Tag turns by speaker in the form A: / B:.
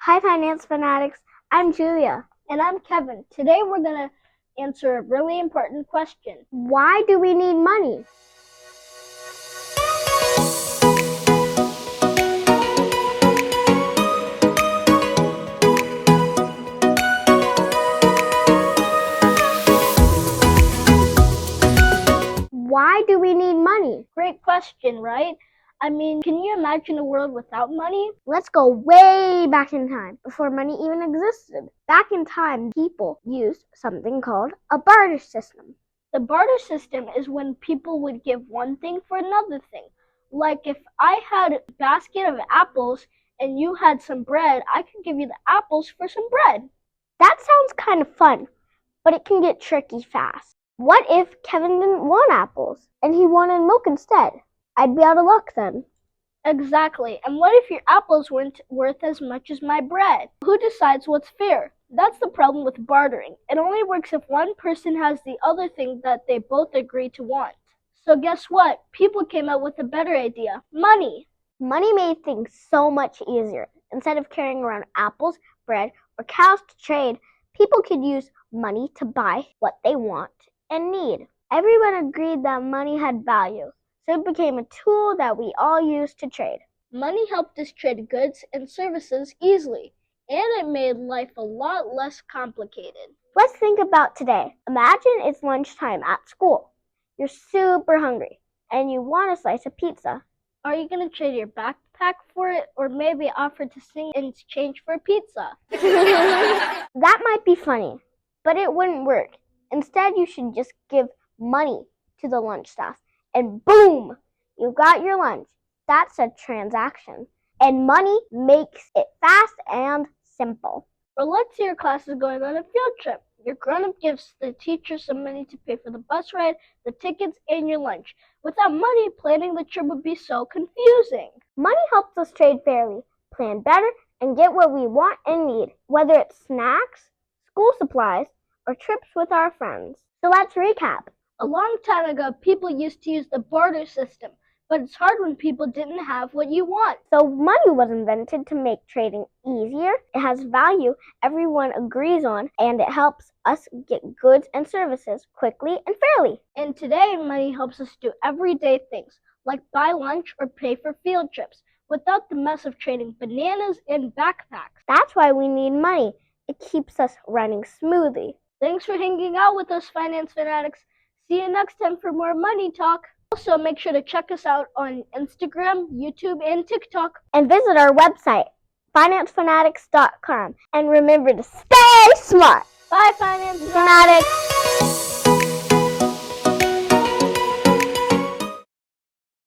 A: Hi, Finance Fanatics. I'm Julia.
B: And I'm Kevin. Today we're going to answer a really important question.
A: Why do we need money? Why do we need money?
B: Great question, right? I mean, can you imagine a world without money?
A: Let's go way back in time, before money even existed. Back in time, people used something called a barter system.
B: The barter system is when people would give one thing for another thing. Like if I had a basket of apples and you had some bread, I could give you the apples for some bread.
A: That sounds kind of fun, but it can get tricky fast. What if Kevin didn't want apples and he wanted milk instead? I'd be out of luck then.
B: Exactly. And what if your apples weren't worth as much as my bread? Who decides what's fair? That's the problem with bartering. It only works if one person has the other thing that they both agree to want. So guess what? People came up with a better idea. Money.
A: Money made things so much easier. Instead of carrying around apples, bread, or cows to trade, people could use money to buy what they want and need. Everyone agreed that money had value, so it became a tool that we all use to trade.
B: Money helped us trade goods and services easily, and it made life a lot less complicated.
A: Let's think about today. Imagine it's lunchtime at school. You're super hungry, and you want a slice of pizza.
B: Are you going to trade your backpack for it, or maybe offer to sing in exchange for pizza?
A: That might be funny, but it wouldn't work. Instead, you should just give money to the lunch staff, and boom, you got your lunch. That's a transaction, and money makes it fast and simple.
B: Or let's say your class is going on a field trip. Your grown-up gives the teacher some money to pay for the bus ride, the tickets, and your lunch. Without money, planning the trip would be so confusing.
A: Money helps us trade fairly, plan better, and get what we want and need, whether it's snacks, school supplies, or trips with our friends. So let's recap.
B: A long time ago, people used to use the barter system, but it's hard when people didn't have what you want.
A: So money was invented to make trading easier. It has value everyone agrees on, and it helps us get goods and services quickly and fairly.
B: And today, money helps us do everyday things, like buy lunch or pay for field trips, without the mess of trading bananas and backpacks.
A: That's why we need money. It keeps us running smoothly.
B: Thanks for hanging out with us, Finance Fanatics. See you next time for more money talk. Also, make sure to check us out on Instagram, YouTube, and TikTok.
A: And visit our website, financefanatics.com. And remember to stay smart.
B: Bye, Finance
A: Fanatics.